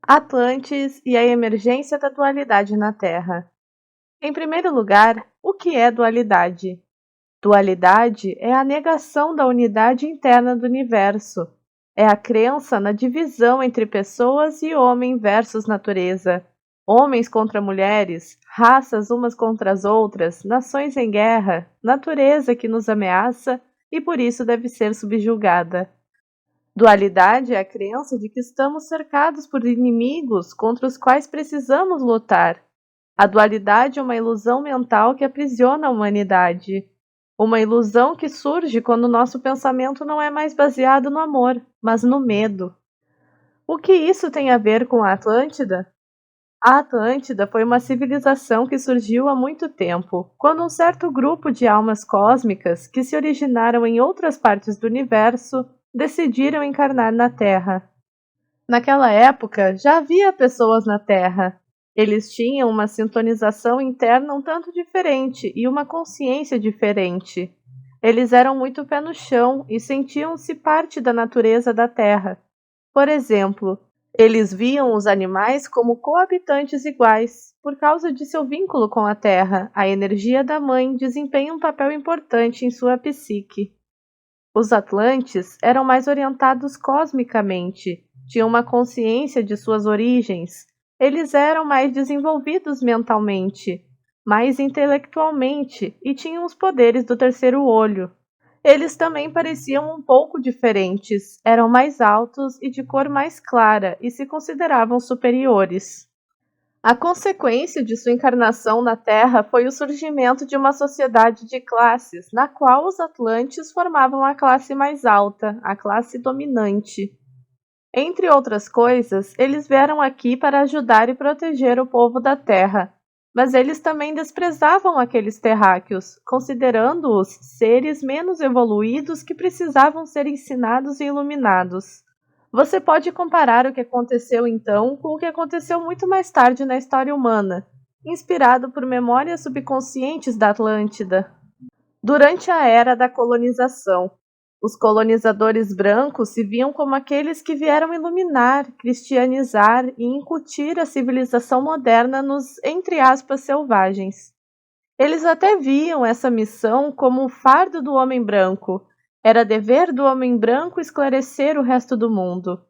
Atlantis e a emergência da dualidade na Terra. Em primeiro lugar, o que é dualidade? Dualidade é a negação da unidade interna do universo. É a crença na divisão entre pessoas e homem versus natureza. Homens contra mulheres, raças umas contra as outras, nações em guerra, natureza que nos ameaça e por isso deve ser subjugada. Dualidade é a crença de que estamos cercados por inimigos contra os quais precisamos lutar. A dualidade é uma ilusão mental que aprisiona a humanidade. Uma ilusão que surge quando nosso pensamento não é mais baseado no amor, mas no medo. O que isso tem a ver com a Atlântida? A Atlântida foi uma civilização que surgiu há muito tempo, quando um certo grupo de almas cósmicas que se originaram em outras partes do universo decidiram encarnar na Terra. Naquela época, já havia pessoas na Terra. Eles tinham uma sintonização interna um tanto diferente e uma consciência diferente. Eles eram muito pé no chão e sentiam-se parte da natureza da Terra. Por exemplo, eles viam os animais como coabitantes iguais. Por causa de seu vínculo com a Terra, a energia da mãe desempenha um papel importante em sua psique. Os Atlantes eram mais orientados cosmicamente, tinham uma consciência de suas origens. Eles eram mais desenvolvidos mentalmente, mais intelectualmente e tinham os poderes do terceiro olho. Eles também pareciam um pouco diferentes, eram mais altos e de cor mais clara e se consideravam superiores. A consequência de sua encarnação na Terra foi o surgimento de uma sociedade de classes, na qual os Atlantes formavam a classe mais alta, a classe dominante. Entre outras coisas, eles vieram aqui para ajudar e proteger o povo da Terra, mas eles também desprezavam aqueles terráqueos, considerando-os seres menos evoluídos que precisavam ser ensinados e iluminados. Você pode comparar o que aconteceu então com o que aconteceu muito mais tarde na história humana, inspirado por memórias subconscientes da Atlântida. Durante a era da colonização, os colonizadores brancos se viam como aqueles que vieram iluminar, cristianizar e incutir a civilização moderna nos, entre aspas, selvagens. Eles até viam essa missão como o fardo do homem branco. Era dever do homem branco esclarecer o resto do mundo.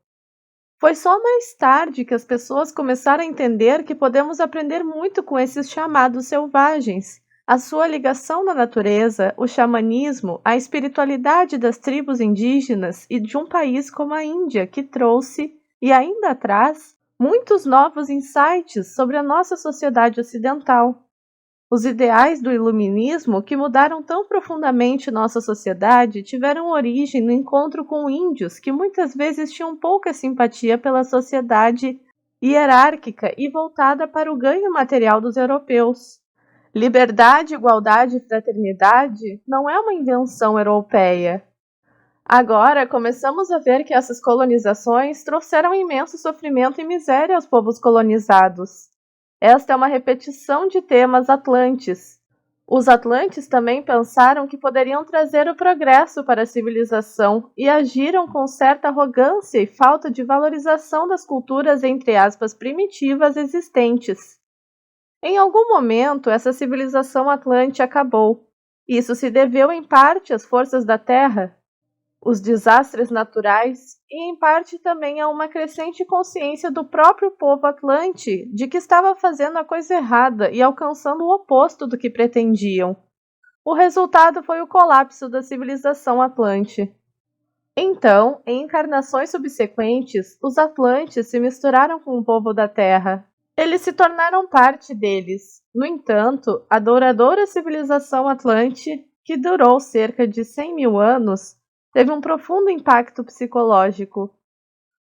Foi só mais tarde que as pessoas começaram a entender que podemos aprender muito com esses chamados selvagens. A sua ligação na natureza, o xamanismo, a espiritualidade das tribos indígenas e de um país como a Índia, que trouxe, e ainda traz, muitos novos insights sobre a nossa sociedade ocidental. Os ideais do iluminismo, que mudaram tão profundamente nossa sociedade, tiveram origem no encontro com índios que muitas vezes tinham pouca simpatia pela sociedade hierárquica e voltada para o ganho material dos europeus. Liberdade, igualdade e fraternidade não é uma invenção europeia. Agora começamos a ver que essas colonizações trouxeram imenso sofrimento e miséria aos povos colonizados. Esta é uma repetição de temas atlantes. Os atlantes também pensaram que poderiam trazer o progresso para a civilização e agiram com certa arrogância e falta de valorização das culturas entre aspas primitivas existentes. Em algum momento, essa civilização atlante acabou. Isso se deveu em parte às forças da Terra, os desastres naturais e, em parte, também a uma crescente consciência do próprio povo atlante de que estava fazendo a coisa errada e alcançando o oposto do que pretendiam. O resultado foi o colapso da civilização atlante. Então, em encarnações subsequentes, os atlantes se misturaram com o povo da Terra. Eles se tornaram parte deles. No entanto, a douradora civilização atlante, que durou cerca de 100 mil anos, teve um profundo impacto psicológico.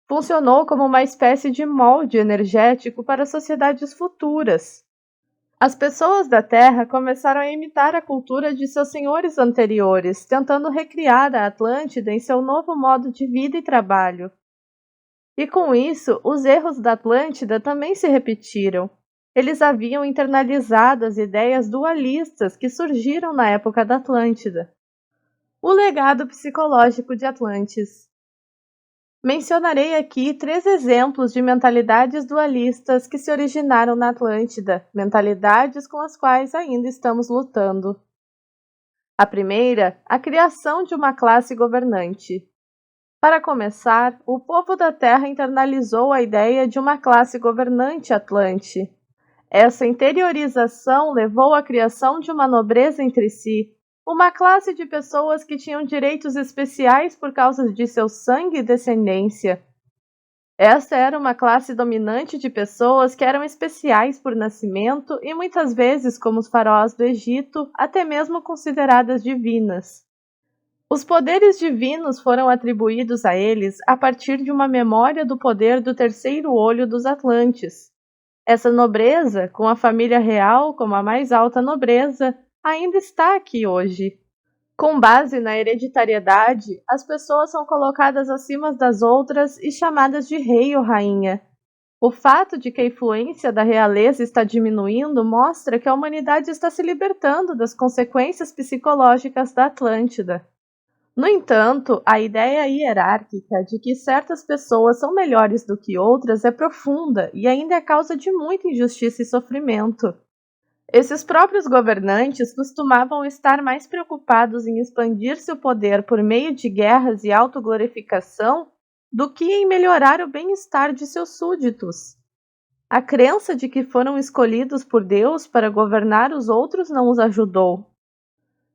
Funcionou como uma espécie de molde energético para sociedades futuras. As pessoas da Terra começaram a imitar a cultura de seus senhores anteriores, tentando recriar a Atlântida em seu novo modo de vida e trabalho. E com isso, os erros da Atlântida também se repetiram. Eles haviam internalizado as ideias dualistas que surgiram na época da Atlântida. O legado psicológico de Atlantis. Mencionarei aqui 3 exemplos de mentalidades dualistas que se originaram na Atlântida, mentalidades com as quais ainda estamos lutando. A primeira, a criação de uma classe governante. Para começar, o povo da Terra internalizou a ideia de uma classe governante atlante. Essa interiorização levou à criação de uma nobreza entre si, uma classe de pessoas que tinham direitos especiais por causa de seu sangue e descendência. Essa era uma classe dominante de pessoas que eram especiais por nascimento e muitas vezes, como os faraós do Egito, até mesmo consideradas divinas. Os poderes divinos foram atribuídos a eles a partir de uma memória do poder do terceiro olho dos Atlantes. Essa nobreza, com a família real como a mais alta nobreza, ainda está aqui hoje. Com base na hereditariedade, as pessoas são colocadas acima das outras e chamadas de rei ou rainha. O fato de que a influência da realeza está diminuindo mostra que a humanidade está se libertando das consequências psicológicas da Atlântida. No entanto, a ideia hierárquica de que certas pessoas são melhores do que outras é profunda e ainda é causa de muita injustiça e sofrimento. Esses próprios governantes costumavam estar mais preocupados em expandir seu poder por meio de guerras e autoglorificação do que em melhorar o bem-estar de seus súditos. A crença de que foram escolhidos por Deus para governar os outros não os ajudou.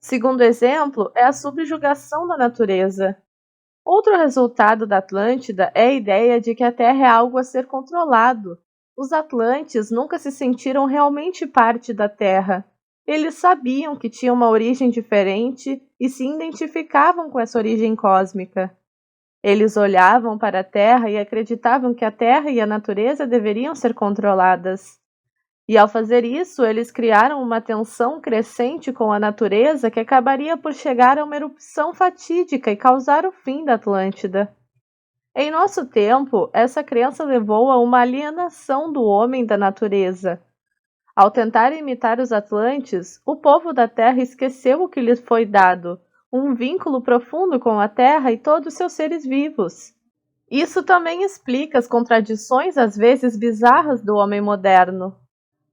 Segundo exemplo é a subjugação da natureza. Outro resultado da Atlântida é a ideia de que a Terra é algo a ser controlado. Os Atlantes nunca se sentiram realmente parte da Terra. Eles sabiam que tinham uma origem diferente e se identificavam com essa origem cósmica. Eles olhavam para a Terra e acreditavam que a Terra e a natureza deveriam ser controladas. E ao fazer isso, eles criaram uma tensão crescente com a natureza que acabaria por chegar a uma erupção fatídica e causar o fim da Atlântida. Em nosso tempo, essa crença levou a uma alienação do homem da natureza. Ao tentar imitar os Atlantes, o povo da Terra esqueceu o que lhes foi dado, um vínculo profundo com a Terra e todos os seus seres vivos. Isso também explica as contradições às vezes bizarras do homem moderno.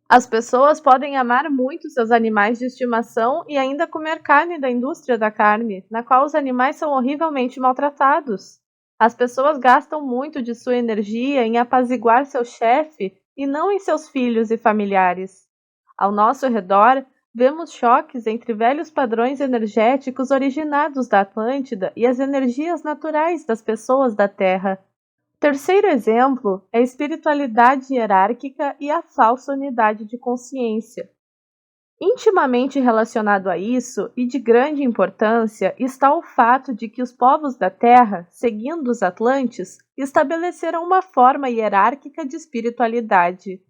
As pessoas podem amar muito seus animais de estimação e ainda comer carne da indústria da carne, na qual os animais são horrivelmente maltratados. As pessoas gastam muito de sua energia em apaziguar seu chefe e não em seus filhos e familiares. Ao nosso redor, vemos choques entre velhos padrões energéticos originados da Atlântida e as energias naturais das pessoas da Terra. Terceiro exemplo é a espiritualidade hierárquica e a falsa unidade de consciência. Intimamente relacionado a isso e de grande importância está o fato de que os povos da Terra, seguindo os Atlantes, estabeleceram uma forma hierárquica de espiritualidade.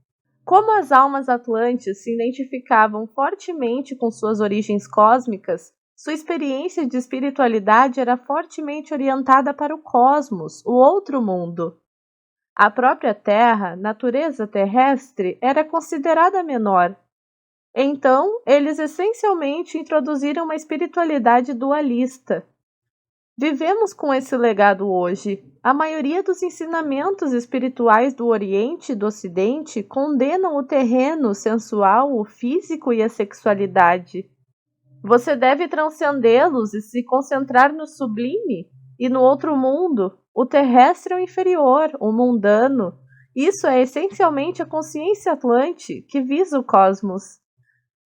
Como as almas atlantes se identificavam fortemente com suas origens cósmicas, sua experiência de espiritualidade era fortemente orientada para o cosmos, o outro mundo. A própria Terra, natureza terrestre, era considerada menor. Então, eles essencialmente introduziram uma espiritualidade dualista. Vivemos com esse legado hoje. A maioria dos ensinamentos espirituais do Oriente e do Ocidente condenam o terreno, o sensual, o físico e a sexualidade. Você deve transcendê-los e se concentrar no sublime e no outro mundo, o terrestre ou inferior, o mundano. Isso é essencialmente a consciência atlante que visa o cosmos.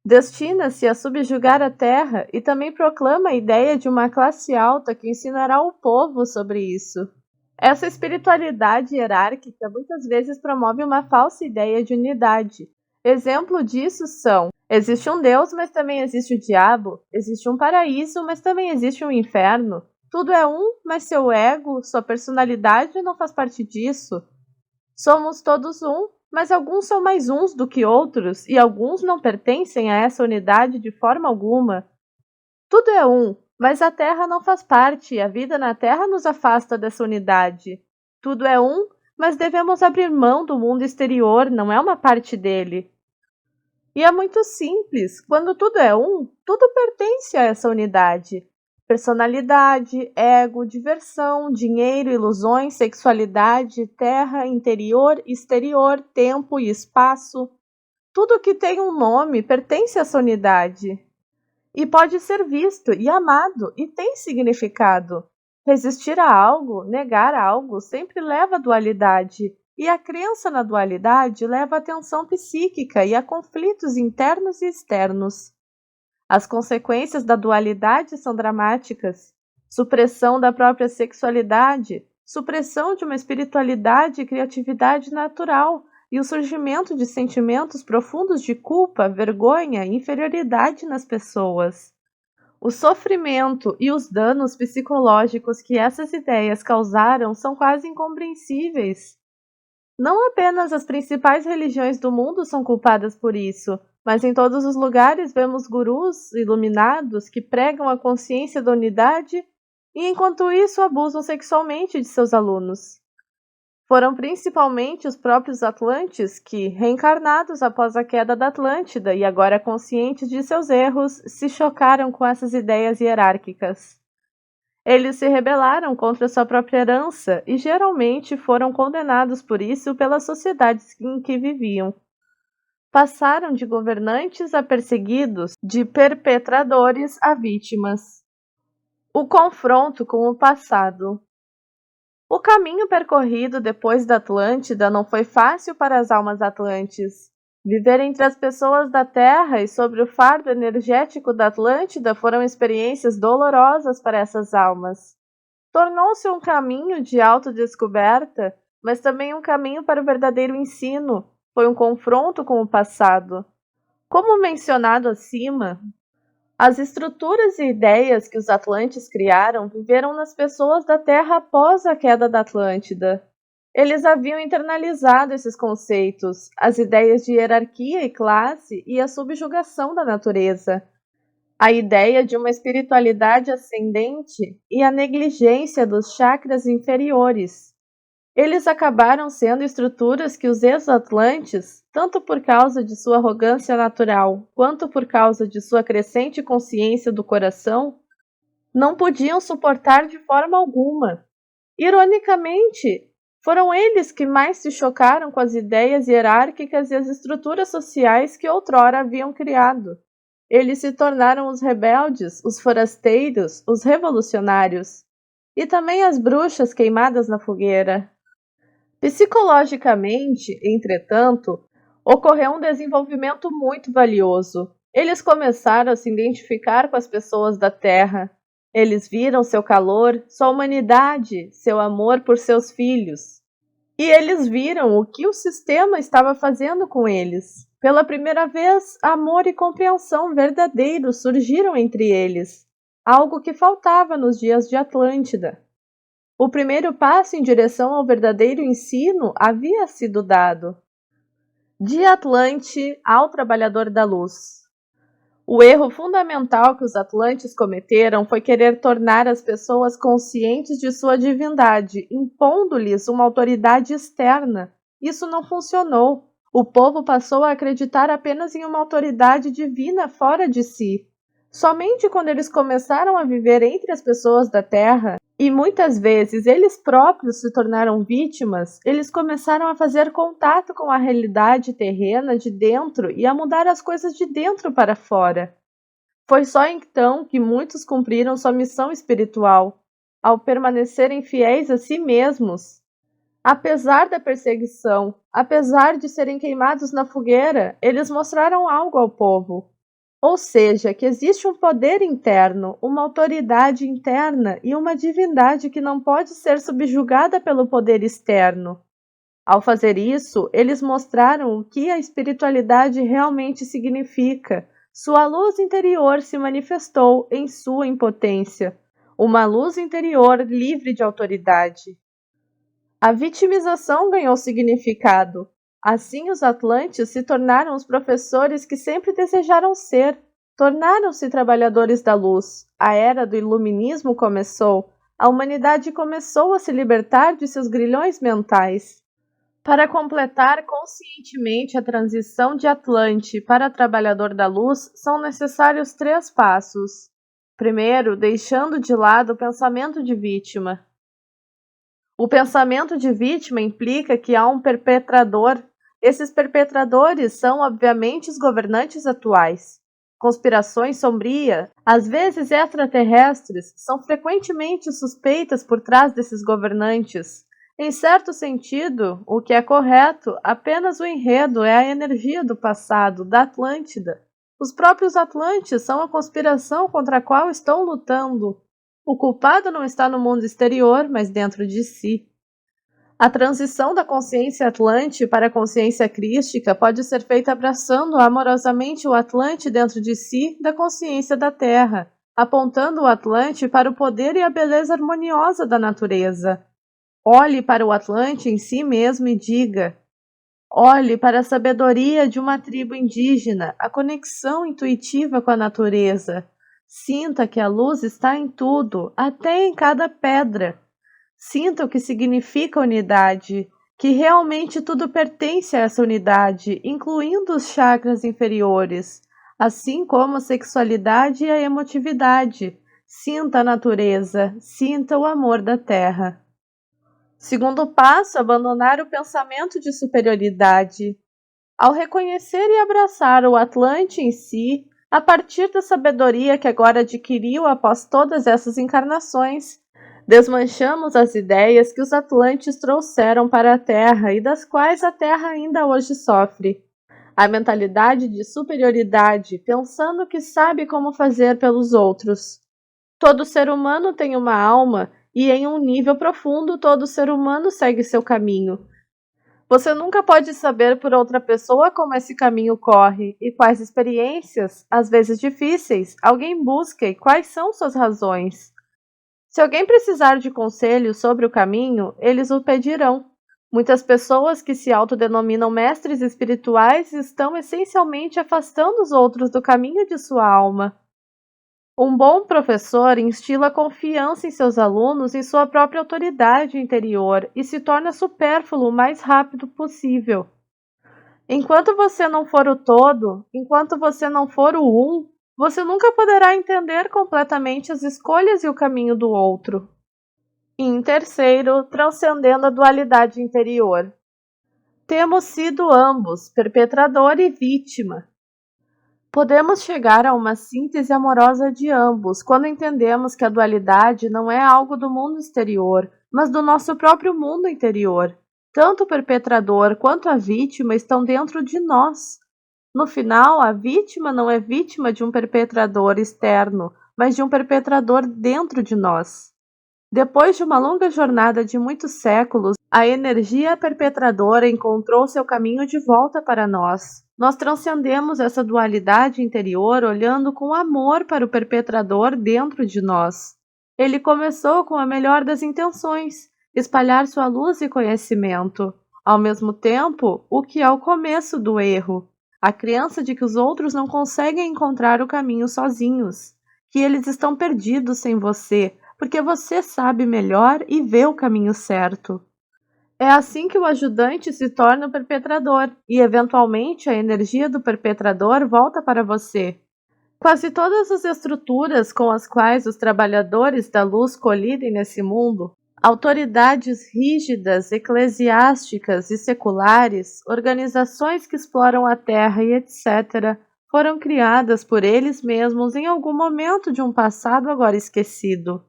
Destina-se a subjugar a Terra e também proclama a ideia de uma classe alta que ensinará o povo sobre isso. Essa espiritualidade hierárquica muitas vezes promove uma falsa ideia de unidade. Exemplo disso são: existe um Deus, mas também existe o diabo. Existe um paraíso, mas também existe um inferno. Tudo é um, mas seu ego, sua personalidade não faz parte disso. Somos todos um, mas alguns são mais uns do que outros, e alguns não pertencem a essa unidade de forma alguma. Tudo é um, mas a Terra não faz parte, e a vida na Terra nos afasta dessa unidade. Tudo é um, mas devemos abrir mão do mundo exterior, não é uma parte dele. E é muito simples, quando tudo é um, tudo pertence a essa unidade. personalidade, ego, diversão, dinheiro, ilusões, sexualidade, terra, interior, exterior, tempo e espaço. Tudo que tem um nome pertence a essa unidade e pode ser visto e amado e tem significado. Resistir a algo, negar algo, sempre leva à dualidade, e a crença na dualidade leva à tensão psíquica e a conflitos internos e externos. As consequências da dualidade são dramáticas: supressão da própria sexualidade, supressão de uma espiritualidade e criatividade natural, e o surgimento de sentimentos profundos de culpa, vergonha e inferioridade nas pessoas. O sofrimento e os danos psicológicos que essas ideias causaram são quase incompreensíveis. Não apenas as principais religiões do mundo são culpadas por isso, mas em todos os lugares vemos gurus iluminados que pregam a consciência da unidade e, enquanto isso, abusam sexualmente de seus alunos. Foram principalmente os próprios Atlantes que, reencarnados após a queda da Atlântida e agora conscientes de seus erros, se chocaram com essas ideias hierárquicas. Eles se rebelaram contra sua própria herança e geralmente foram condenados por isso pelas sociedades em que viviam. Passaram de governantes a perseguidos, de perpetradores a vítimas. O confronto com o passado. O caminho percorrido depois da Atlântida não foi fácil para as almas atlantes. Viver entre as pessoas da Terra e sobre o fardo energético da Atlântida foram experiências dolorosas para essas almas. Tornou-se um caminho de autodescoberta, mas também um caminho para o verdadeiro ensino. Foi um confronto com o passado. Como mencionado acima, as estruturas e ideias que os Atlantes criaram viveram nas pessoas da Terra após a queda da Atlântida. Eles haviam internalizado esses conceitos, as ideias de hierarquia e classe e a subjugação da natureza, a ideia de uma espiritualidade ascendente e a negligência dos chakras inferiores. Eles acabaram sendo estruturas que os ex-atlantes, tanto por causa de sua arrogância natural, quanto por causa de sua crescente consciência do coração, não podiam suportar de forma alguma. Ironicamente, foram eles que mais se chocaram com as ideias hierárquicas e as estruturas sociais que outrora haviam criado. Eles se tornaram os rebeldes, os forasteiros, os revolucionários, e também as bruxas queimadas na fogueira. Psicologicamente, entretanto, ocorreu um desenvolvimento muito valioso. Eles começaram a se identificar com as pessoas da Terra. Eles viram seu calor, sua humanidade, seu amor por seus filhos. E eles viram o que o sistema estava fazendo com eles. Pela primeira vez, amor e compreensão verdadeiros surgiram entre eles, algo que faltava nos dias de Atlântida. O primeiro passo em direção ao verdadeiro ensino havia sido dado. De Atlante ao trabalhador da luz. O erro fundamental que os atlantes cometeram foi querer tornar as pessoas conscientes de sua divindade, impondo-lhes uma autoridade externa. Isso não funcionou. O povo passou a acreditar apenas em uma autoridade divina fora de si. Somente quando eles começaram a viver entre as pessoas da Terra, e muitas vezes eles próprios se tornaram vítimas, eles começaram a fazer contato com a realidade terrena de dentro e a mudar as coisas de dentro para fora. Foi só então que muitos cumpriram sua missão espiritual, ao permanecerem fiéis a si mesmos. Apesar da perseguição, apesar de serem queimados na fogueira, eles mostraram algo ao povo. Ou seja, que existe um poder interno, uma autoridade interna e uma divindade que não pode ser subjugada pelo poder externo. Ao fazer isso, eles mostraram o que a espiritualidade realmente significa. Sua luz interior se manifestou em sua impotência, uma luz interior livre de autoridade. A vitimização ganhou significado. Assim, os atlantes se tornaram os professores que sempre desejaram ser. Tornaram-se trabalhadores da luz. A era do iluminismo começou. A humanidade começou a se libertar de seus grilhões mentais. Para completar conscientemente a transição de Atlante para trabalhador da luz, são necessários 3 passos. Primeiro, deixando de lado o pensamento de vítima. O pensamento de vítima implica que há um perpetrador. Esses perpetradores são, obviamente, os governantes atuais. Conspirações sombrias, às vezes extraterrestres, são frequentemente suspeitas por trás desses governantes. Em certo sentido, o que é correto, apenas o enredo é a energia do passado, da Atlântida. Os próprios Atlantes são a conspiração contra a qual estão lutando. O culpado não está no mundo exterior, mas dentro de si. A transição da consciência Atlante para a consciência crística pode ser feita abraçando amorosamente o Atlante dentro de si da consciência da Terra, apontando o Atlante para o poder e a beleza harmoniosa da natureza. Olhe para o Atlante em si mesmo e diga: olhe para a sabedoria de uma tribo indígena, a conexão intuitiva com a natureza. Sinta que a luz está em tudo, até em cada pedra. Sinta o que significa unidade, que realmente tudo pertence a essa unidade, incluindo os chakras inferiores, assim como a sexualidade e a emotividade. Sinta a natureza, sinta o amor da terra. Segundo passo, abandonar o pensamento de superioridade. Ao reconhecer e abraçar o Atlante em si, a partir da sabedoria que agora adquiriu após todas essas encarnações, desmanchamos as ideias que os Atlantes trouxeram para a Terra e das quais a Terra ainda hoje sofre. A mentalidade de superioridade, pensando que sabe como fazer pelos outros. Todo ser humano tem uma alma e, em um nível profundo, todo ser humano segue seu caminho. Você nunca pode saber por outra pessoa como esse caminho corre e quais experiências, às vezes difíceis, alguém busca e quais são suas razões. Se alguém precisar de conselho sobre o caminho, eles o pedirão. Muitas pessoas que se autodenominam mestres espirituais estão essencialmente afastando os outros do caminho de sua alma. Um bom professor instila confiança em seus alunos e sua própria autoridade interior e se torna supérfluo o mais rápido possível. Enquanto você não for o todo, enquanto você não for o um, você nunca poderá entender completamente as escolhas e o caminho do outro. E em terceiro, transcendendo a dualidade interior. Temos sido ambos, perpetrador e vítima. Podemos chegar a uma síntese amorosa de ambos quando entendemos que a dualidade não é algo do mundo exterior, mas do nosso próprio mundo interior. Tanto o perpetrador quanto a vítima estão dentro de nós. No final, a vítima não é vítima de um perpetrador externo, mas de um perpetrador dentro de nós. Depois de uma longa jornada de muitos séculos, a energia perpetradora encontrou seu caminho de volta para nós. Nós transcendemos essa dualidade interior olhando com amor para o perpetrador dentro de nós. Ele começou com a melhor das intenções, espalhar sua luz e conhecimento. Ao mesmo tempo, o que é o começo do erro? A crença de que os outros não conseguem encontrar o caminho sozinhos, que eles estão perdidos sem você, porque você sabe melhor e vê o caminho certo. É assim que o ajudante se torna o perpetrador e, eventualmente, a energia do perpetrador volta para você. Quase todas as estruturas com as quais os trabalhadores da luz colidem nesse mundo, autoridades rígidas, eclesiásticas e seculares, organizações que exploram a terra e etc., foram criadas por eles mesmos em algum momento de um passado agora esquecido.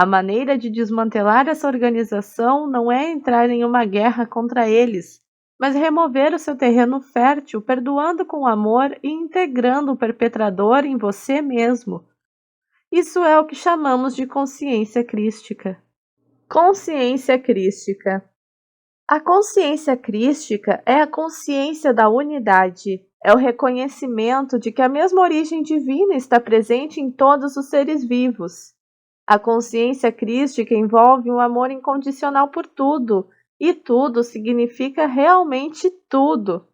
A maneira de desmantelar essa organização não é entrar em uma guerra contra eles, mas remover o seu terreno fértil, perdoando com amor e integrando o perpetrador em você mesmo. Isso é o que chamamos de consciência crística. Consciência crística. A consciência crística é a consciência da unidade, é o reconhecimento de que a mesma origem divina está presente em todos os seres vivos. A consciência crística envolve um amor incondicional por tudo, e tudo significa realmente tudo.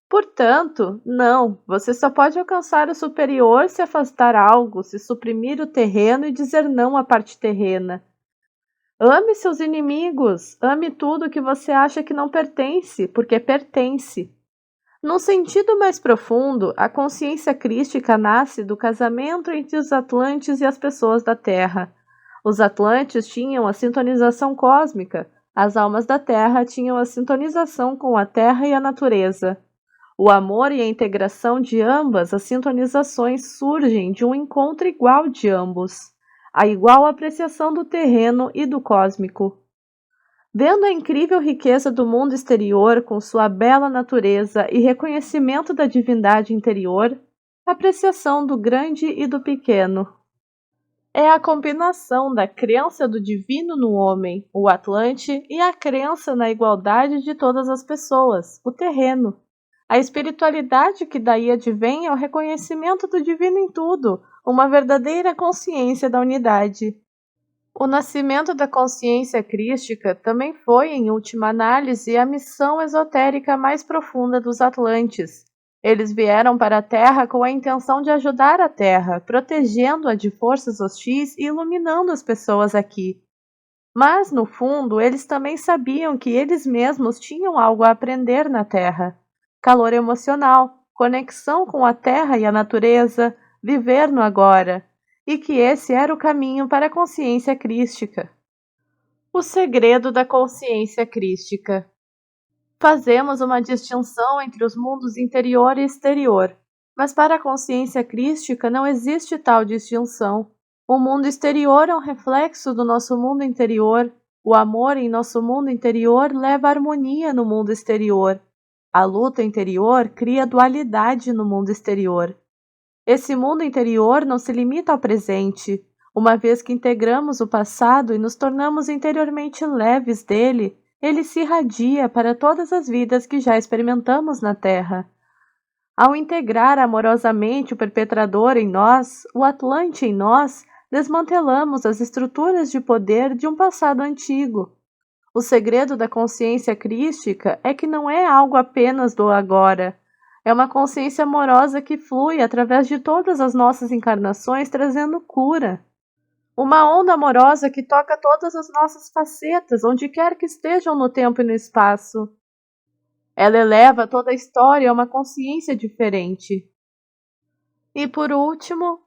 Portanto, não, você só pode alcançar o superior se afastar algo, se suprimir o terreno e dizer não à parte terrena. Ame seus inimigos, ame tudo que você acha que não pertence, porque pertence. Num sentido mais profundo, a consciência crística nasce do casamento entre os Atlantes e as pessoas da Terra. Os Atlantes tinham a sintonização cósmica, as almas da Terra tinham a sintonização com a Terra e a natureza. O amor e a integração de ambas as sintonizações surgem de um encontro igual de ambos, a igual apreciação do terreno e do cósmico. Vendo a incrível riqueza do mundo exterior com sua bela natureza e reconhecimento da divindade interior, apreciação do grande e do pequeno. É a combinação da crença do divino no homem, o Atlante, e a crença na igualdade de todas as pessoas, o terreno. A espiritualidade que daí advém é o reconhecimento do divino em tudo, uma verdadeira consciência da unidade. O nascimento da consciência crística também foi, em última análise, a missão esotérica mais profunda dos Atlantes. Eles vieram para a Terra com a intenção de ajudar a Terra, protegendo-a de forças hostis e iluminando as pessoas aqui. Mas, no fundo, eles também sabiam que eles mesmos tinham algo a aprender na Terra. Calor emocional, conexão com a Terra e a natureza, viver no agora. E que esse era o caminho para a consciência crística. O segredo da consciência crística. Fazemos uma distinção entre os mundos interior e exterior, mas para a consciência crística não existe tal distinção. O mundo exterior é um reflexo do nosso mundo interior. O amor em nosso mundo interior leva harmonia no mundo exterior. A luta interior cria dualidade no mundo exterior. Esse mundo interior não se limita ao presente. Uma vez que integramos o passado e nos tornamos interiormente leves dele, ele se irradia para todas as vidas que já experimentamos na Terra. Ao integrar amorosamente o perpetrador em nós, o Atlante em nós, desmantelamos as estruturas de poder de um passado antigo. O segredo da consciência crística é que não é algo apenas do agora. É uma consciência amorosa que flui através de todas as nossas encarnações, trazendo cura. Uma onda amorosa que toca todas as nossas facetas, onde quer que estejam no tempo e no espaço. Ela eleva toda a história a uma consciência diferente. E por último,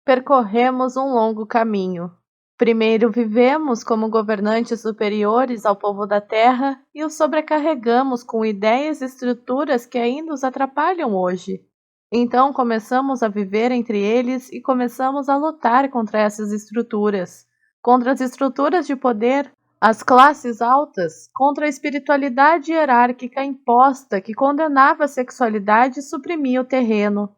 percorremos um longo caminho. Primeiro vivemos como governantes superiores ao povo da Terra e os sobrecarregamos com ideias e estruturas que ainda os atrapalham hoje. Então começamos a viver entre eles e começamos a lutar contra essas estruturas, contra as estruturas de poder, as classes altas, contra a espiritualidade hierárquica imposta que condenava a sexualidade e suprimia o terreno.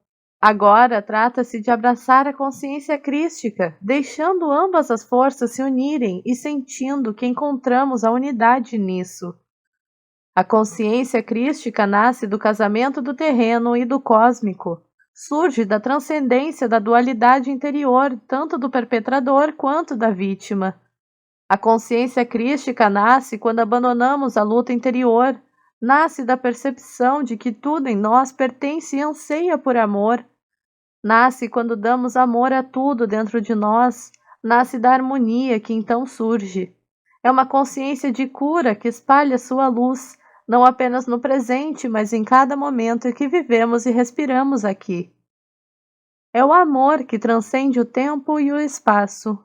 Agora trata-se de abraçar a consciência crística, deixando ambas as forças se unirem e sentindo que encontramos a unidade nisso. A consciência crística nasce do casamento do terreno e do cósmico. Surge da transcendência da dualidade interior, tanto do perpetrador quanto da vítima. A consciência crística nasce quando abandonamos a luta interior. Nasce da percepção de que tudo em nós pertence e anseia por amor. Nasce quando damos amor a tudo dentro de nós, nasce da harmonia que então surge. É uma consciência de cura que espalha sua luz, não apenas no presente, mas em cada momento em que vivemos e respiramos aqui. É o amor que transcende o tempo e o espaço.